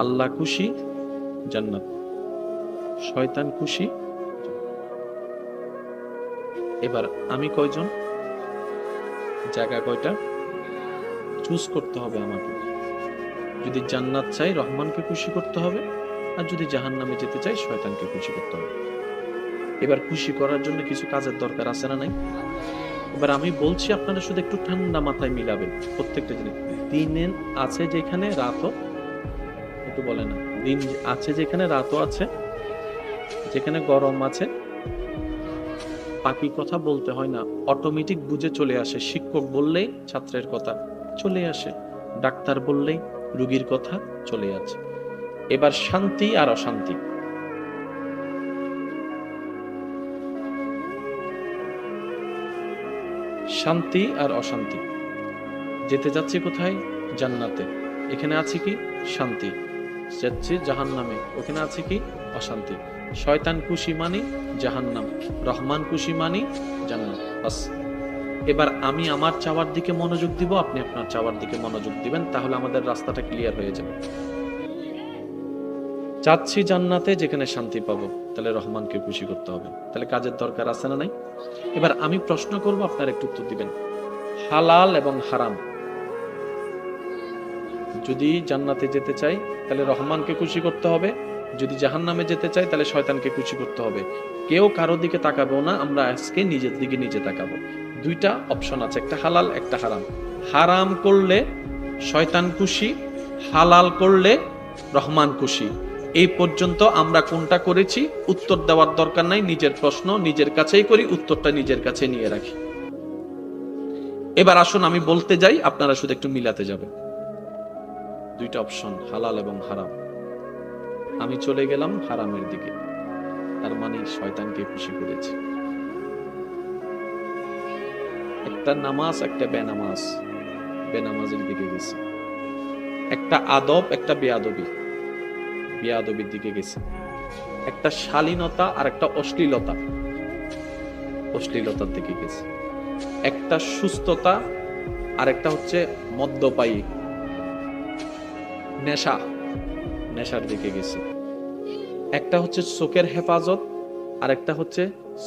আল্লাহ খুশি জান্নাত, শয়তান খুশি। এবার আমি কয়জন, জায়গা কয়টা, চুজ করতে হবে আমাকে। যদি জান্নাত চাই রহমানকে খুশি করতে হবে, আর যদি জাহান্নামে যেতে চাই শয়তানকে খুশি করতে হবে। এবার খুশি করার জন্য কিছু কাজের দরকার আছে না নাই? এবার আমি বলছি, আপনারা শুধু একটু ঠান্ডা মাথায় মিলাবেন প্রত্যেকটা জিনিস। দিন আছে যেখানে রাতও, একটু বলে না, দিন আছে যেখানে রাতও আছে, যেখানে গরম আছে, বাকি কথা বলতে হয় না, অটোমেটিক বুঝে চলে আসে। শিক্ষক বললেই ছাত্রের কথা চলে আসে, ডাক্তার বললেই রোগীর কথা চলে আসে। এবার শান্তি আর অশান্তি, শান্তি আর অশান্তি। যেতে যাচ্ছি কোথায়? জান্নাতে, এখানে আছে কি শান্তি। যাচ্ছি জাহান্নামে, ওখানে আছে কি অশান্তি। শয়তান খুশি মানি জাহান্নাম, রহমান খুশি মানি জান্নাত। বাস। এবার আমি আমার চাওয়ার দিকে মনোযোগ দিব, আপনি আপনার চাওয়ার দিকে মনোযোগ দিবেন, তাহলে আমাদের রাস্তাটা ক্লিয়ার হয়ে যাবে। চাচ্ছি জান্নাতে, যেখানে শান্তি পাবো, তাহলে রহমানকে খুশি করতে হবে, তাহলে কাজের দরকার আছে না নাই? এবার আমি প্রশ্ন করব, আপনার একটু উত্তর দিবেন। হালাল এবং হারাম, যদি জান্নাতে যেতে চাই তাহলে রহমানকে খুশি করতে হবে, যদি জাহান্নামে যেতে চাই তাহলে শয়তানকে খুশি করতে হবে। কেউ কারো দিকে তাকাবো না, আমরা আজকে নিজের দিকে নিজে তাকাবো। দুইটা অপশন আছে, একটা হালাল একটা হারাম। হারাম করলে শয়তান খুশি, হালাল করলে রহমান খুশি। এই পর্যন্ত আমরা কোনটা করেছি উত্তর দেওয়ার দরকার নাই, নিজের প্রশ্ন নিজের কাছেই করি, উত্তরটা নিজের কাছে নিয়ে রাখি। এবার আসুন আমি বলতে যাই, আপনারা শুধু একটু মিলাতে যাবেন। দুইটা অপশন, হালাল এবং হারাম। আমি চলে গেলাম হারামের দিকে, তার মানে শয়তানকে খুশি করেছি। একটা নামাজ একটা বেনামাজ, বেনামাজের দিকে গেছি। একটা আদব একটা বেয়াদবি, বেয়াদবির দিকে গেছি। একটা শালীনতা আর একটা অশ্লীলতা, অশ্লীলতার দিকে গেছি। একটা সুস্থতা আর একটা হচ্ছে মদ্যপায়ী, নেশা, নেশার দিকে গেছি। একটা হচ্ছে চোখের হেফাজত আর একটা হচ্ছে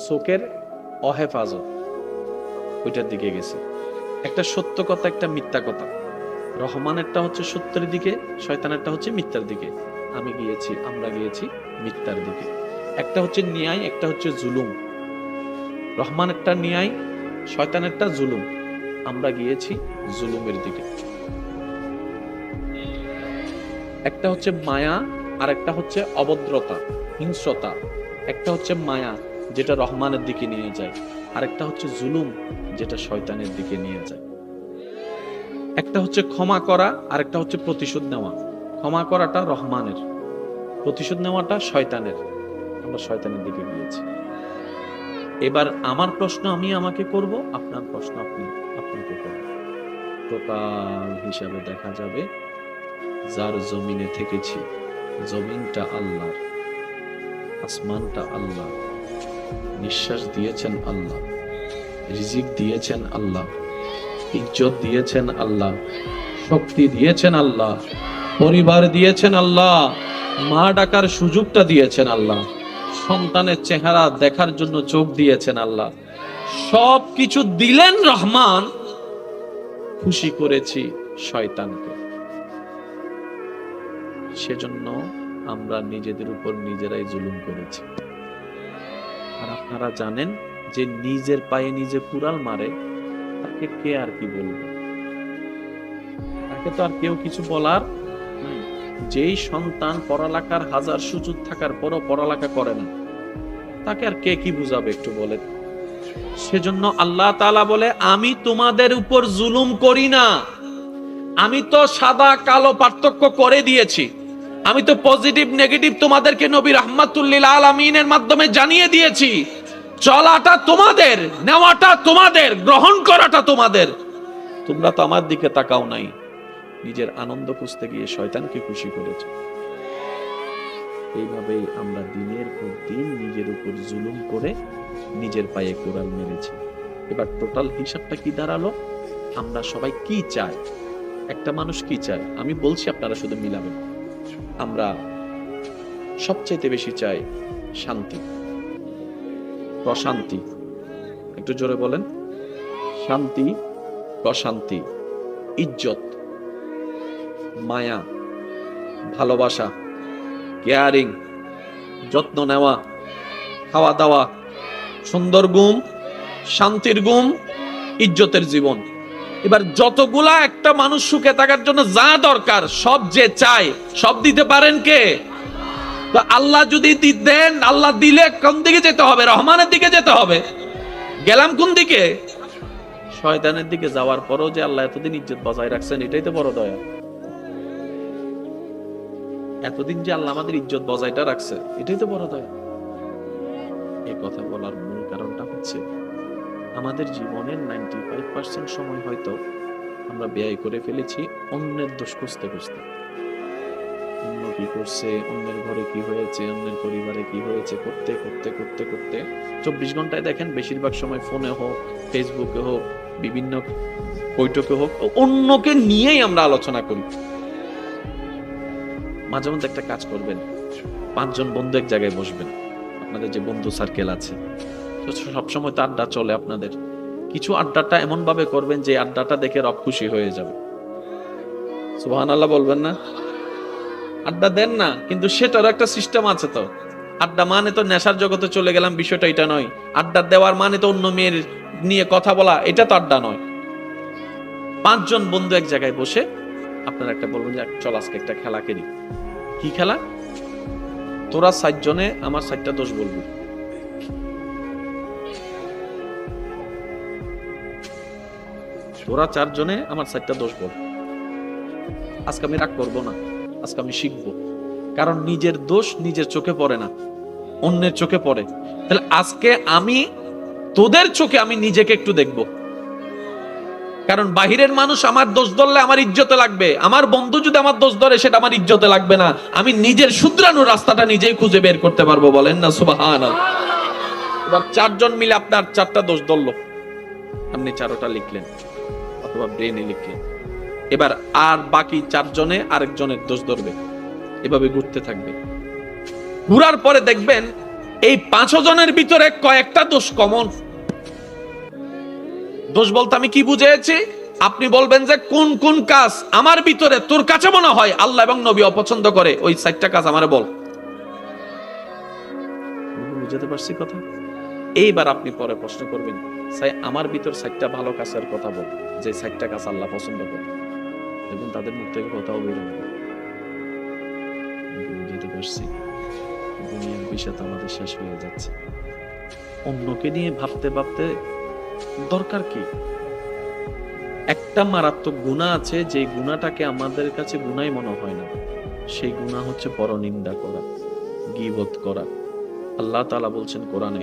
চোখের অহেফাজত, ওইটার দিকে গেছি। একটা সত্য কথা একটা মিথ্যা কথা, রহমানেরটা হচ্ছে সত্যের দিকে, শয়তানেরটা হচ্ছে মিথ্যার দিকে। আমি গিয়েছি, আমরা গিয়েছি মিথ্যার দিকে। একটা হচ্ছে ন্যায় একটা হচ্ছে জুলুম, রহমানেরটা ন্যায়, শয়তানেরটা জুলুম, আমরা গিয়েছি জুলুমের দিকে। একটা হচ্ছে মায়া আর একটা হচ্ছে অভদ্রতা, হিংস্রতা। একটা হচ্ছে মায়া যেটা রহমানের দিকে নিয়ে যায়, আর একটা হচ্ছে জুলুম যেটা শয়তানের দিকে নিয়ে যায়। একটা হচ্ছে ক্ষমা করা আর একটা হচ্ছে প্রতিশোধ নেওয়া। ক্ষমা করাটা রহমানের, প্রতিশোধ নেওয়াটা শয়তানের। আমরা শয়তানের দিকে গিয়েছি। এবার আমার প্রশ্ন আমি আমাকে করব, আপনার প্রশ্ন আপনি আপনাকে করবেন। টোটাল হিসাবে দেখা যাবে যার জমিনে থেকেছি, জমিনটা আল্লাহর, আসমানটা আল্লাহ, নিঃশ্বাস দিয়েছেন আল্লাহ, রিজিক দিয়েছেন আল্লাহ, ইজ্জত দিয়েছেন আল্লাহ, শক্তি দিয়েছেন আল্লাহ, পরিবার দিয়েছেন আল্লাহ, মা ডাকার সুযোগটা দিয়েছেন আল্লাহ, সন্তানের চেহারা দেখার জন্য চোখ দিয়েছেন আল্লাহ। সব কিছু দিলেন রহমান, খুশি করেছি শয়তানকে। সেজন্য আমরা নিজেদের উপর নিজেরাই জুলুম করেছি। আর আপনারা জানেন যে নিজের পায়ে নিজে কুড়াল মারে, তাকে কে আর কি বলবে? তাকে তো আর কেউ কিছু বলার নাই। যেই সন্তান পড়ালেখার হাজার সুযোগ থাকার পরও পড়ালেখা করে না, তাকে আর কে কি বুঝাবে একটু বলেন? সেজন্য আল্লাহ তাআলা বলে, আমি তোমাদের উপর জুলুম করি না। আমি তো সাদা কালো পার্থক্য করে দিয়েছি। আমি তো পজিটিভ নেগেটিভ তোমাদেরকে নবী রাহমাতুল লিল আলামিনের মাধ্যমে জানিয়ে দিয়েছি। চলাটা তোমাদের, নেওয়াটা তোমাদের, গ্রহণ করাটা তোমাদের। তোমরা তো আমার দিকে তাকাও নাই, নিজের আনন্দ খুঁজতে গিয়ে শয়তানকে খুশি করেছ। এইভাবেই আমরা দিনের পর দিন নিজের উপর জুলুম করে নিজের পায়ে কোড়াল মেরেছি। এবার টোটাল হিসাবটা কি দাঁড়ালো? আমরা সবাই কি চাই? একটা মানুষ কি চায় আমি বলছি, আপনারা শুধু মিলাবেন। আমরা সবচাইতে বেশি চাই শান্তি, প্রশান্তি। একটু জোরে বলেন, শান্তি, প্রশান্তি, ইজ্জত, মায়া, ভালোবাসা, কেয়ারিং, যত্ন নেওয়া, খাওয়া দাওয়া, সুন্দর ঘুম, শান্তির ঘুম, ইজ্জতের জীবন। এবার যতগুলা একটা মানুষ সুখে থাকার জন্য যা দরকার সব যে চায় সব দিতে পারেন কে? তো আল্লাহ যদি দেন, আল্লাহ দিলে কোন দিকে যেতে হবে? রহমানের দিকে যেতে হবে। গেলাম কোন দিকে? শয়তানের দিকে যাওয়ার পরও যে আল্লাহ এতদিন ইজ্জত বজায় রাখছেন, এটাই তো বড় দয়া। এতদিন যে আল্লাহ আমাদের ইজ্জত বজায়টা রাখছে, এটাই তো বড় দয়া। এই কথা বলার মূল কারণটা হচ্ছে আমাদের জীবনের 95% সময় হয়তো আমরা ব্যয় করে ফেলেছি অন্যের দোষ খুঁজতে খুঁজতে। অন্য কি করছে, অন্যের ঘরে কি হয়েছে, অন্যের পরিবারে কি হয়েছে করতে করতে করতে করতে 24 ঘন্টায় দেখেন বেশিরভাগ সময় ফোনে হোক, ফেসবুকে হোক, বিভিন্ন বৈঠকে হোক, অন্যকে নিয়েই আমরা আলোচনা করি। মাঝে মধ্যে একটা কাজ করবেন, 5 জন বন্ধু এক জায়গায় বসবেন, আপনাদের যে বন্ধু সার্কেল আছে, সবসময় তো আড্ডা চলে আপনাদের, কিছু আড্ডাটা এমন ভাবে করবেন যে আড্ডাটা দেখে রব খুশি হয়ে যাবে। সুবহানাল্লাহ বলবেন না? আড্ডা দেন না, কিন্তু সেটারও একটা সিস্টেম আছে। তো আড্ডা মানে তো নেশার জগতে চলে গেলাম, বিষয়টা এটা নয়। আড্ডা দেওয়ার মানে তো অন্য মেয়ের নিয়ে কথা বলা, এটা তো আড্ডা নয়। 5 জন বন্ধু এক জায়গায় বসে আপনারা একটা বলবেন যে চল আজকে একটা খেলা খেলি। কি খেলা? তোরা 7 জনে আমার 7টা দোষ বলবি। তোরা 4 জনে আমার 7টা দোষ বল। আজকে আমি রাগ করবো না, আজকে আমি শিখবো। কারণ নিজের দোষ নিজের চোখে পড়ে না, অন্যের চোখে পড়ে। তাহলে আজকে আমি তোদের চোখে আমি নিজেকে একটু দেখবো। কারণ বাহিরের মানুষ আমার দোষ ধরলে আমার ইজ্জতে লাগবে, আমার বন্ধু যদি আমার দোষ ধরে সেটা আমার ইজ্জতে লাগবে না। আমি নিজের শুধরানোর রাস্তাটা নিজেই খুঁজে বের করতে পারবো। বলেন না সুবহানাল্লাহ। এবার 4 জন মিলে আপনার 4টা দোষ ধরলো, আপনি 4টা লিখলেন অথবা ব্রেনে লিখলেন। এবার আর বাকি 4 জনে আরেকজনের দোষ ধরবে, এভাবে ঘুরতে থাকবে। ঘুরার পরে দেখবেন এই 5 জনের ভিতরে কয়েকটা দোষ কমন। দোষ বলতে আমি কি বুঝেছি? আপনি বলবেন যে কোন কোন কাজ আমার ভিতরে তোর কাছে মনে হয় আল্লাহ এবং নবী অপছন্দ করে, ওই 7টা কাজ আমারে বল। বুঝতে পারছি কথা? এইবার আপনি পরে প্রশ্ন করবেন, সাই আমার ভিতর 7টা ভালো কাজের কথা বল, যে 7টা কাজ আল্লাহ পছন্দ করে। দেখুন তাদের মুখ থেকে কথাও বের হবে। বুঝতে পারছি দুনিয়ার বিষয় তো আমাদের শেষ হয়ে যাচ্ছে। অন্যকে নিয়ে ভাবতে ভাবতে দরকার কি? একটা মারাত্মক গুনাহ আছে, যে গুনাহটাকে আমাদের কাছে গুনাহই মনে হয় না। সেই গুনাহ হচ্ছে পরনিন্দা করা, গীবত করা। আল্লাহ তাআলা বলছেন কোরআনে,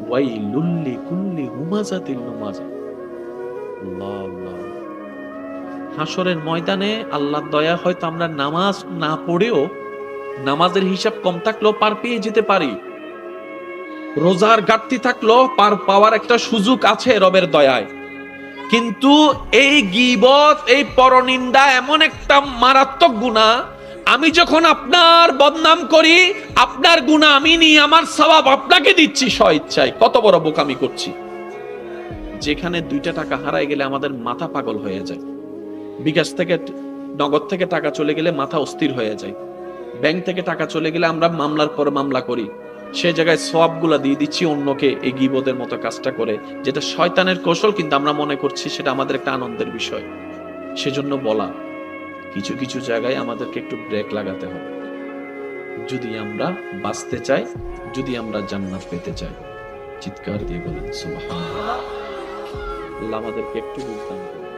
ওয়াইলুল লিকুল্লি হুমাযাতিল লুমাযা। আল্লাহ আল্লাহ। হাসরের ময়দানে আল্লাহর দয়া হয়তো আমরা নামাজ না পড়েও, নামাজের হিসাব কম থাকলেও পার পেয়ে যেতে পারি। রোজার ঘাটতি থাকলেও পার পাওয়ার একটা সুযোগ আছে রবের দয়ায়। কিন্তু এই গীবত, এই পরনিন্দা এমন একটা মারাত্মক গুনাহ, আমি যখন আপনার বদনাম করি, আপনার গুনাহ আমি নিয়ে আমার সওয়াব আপনাকে দিচ্ছি স্বইচ্ছায়। কত বড় বোকামি করছি। যেখানে 2টা টাকা হারায় গেলে আমাদের মাথা পাগল হয়ে যায়, বিকাশ থেকে নগদ থেকে টাকা চলে গেলে মাথা অস্থির হয়ে যায়, ব্যাংক থেকে টাকা চলে গেলে আমরা মামলার পর মামলা করি, সে জায়গায় সওয়াবগুলা দিয়ে দিচ্ছি অন্যকে এই গীবতের মতো কাজটা করে, যেটা শয়তানের কৌশল, কিন্তু আমরা মনে করছি সেটা আমাদের একটা আনন্দের বিষয়। সেজন্য বলা, কিছু কিছু জায়গায় আমাদেরকে একটু ব্রেক লাগাতে হবে যদি আমরা বাঁচতে চাই, যদি আমরা জান্নাত পেতে চাই। চিৎকার দিয়ে বলেন সুবহানাল্লাহ। আল্লাহ আমাদেরকে একটু বুঝদান করুন।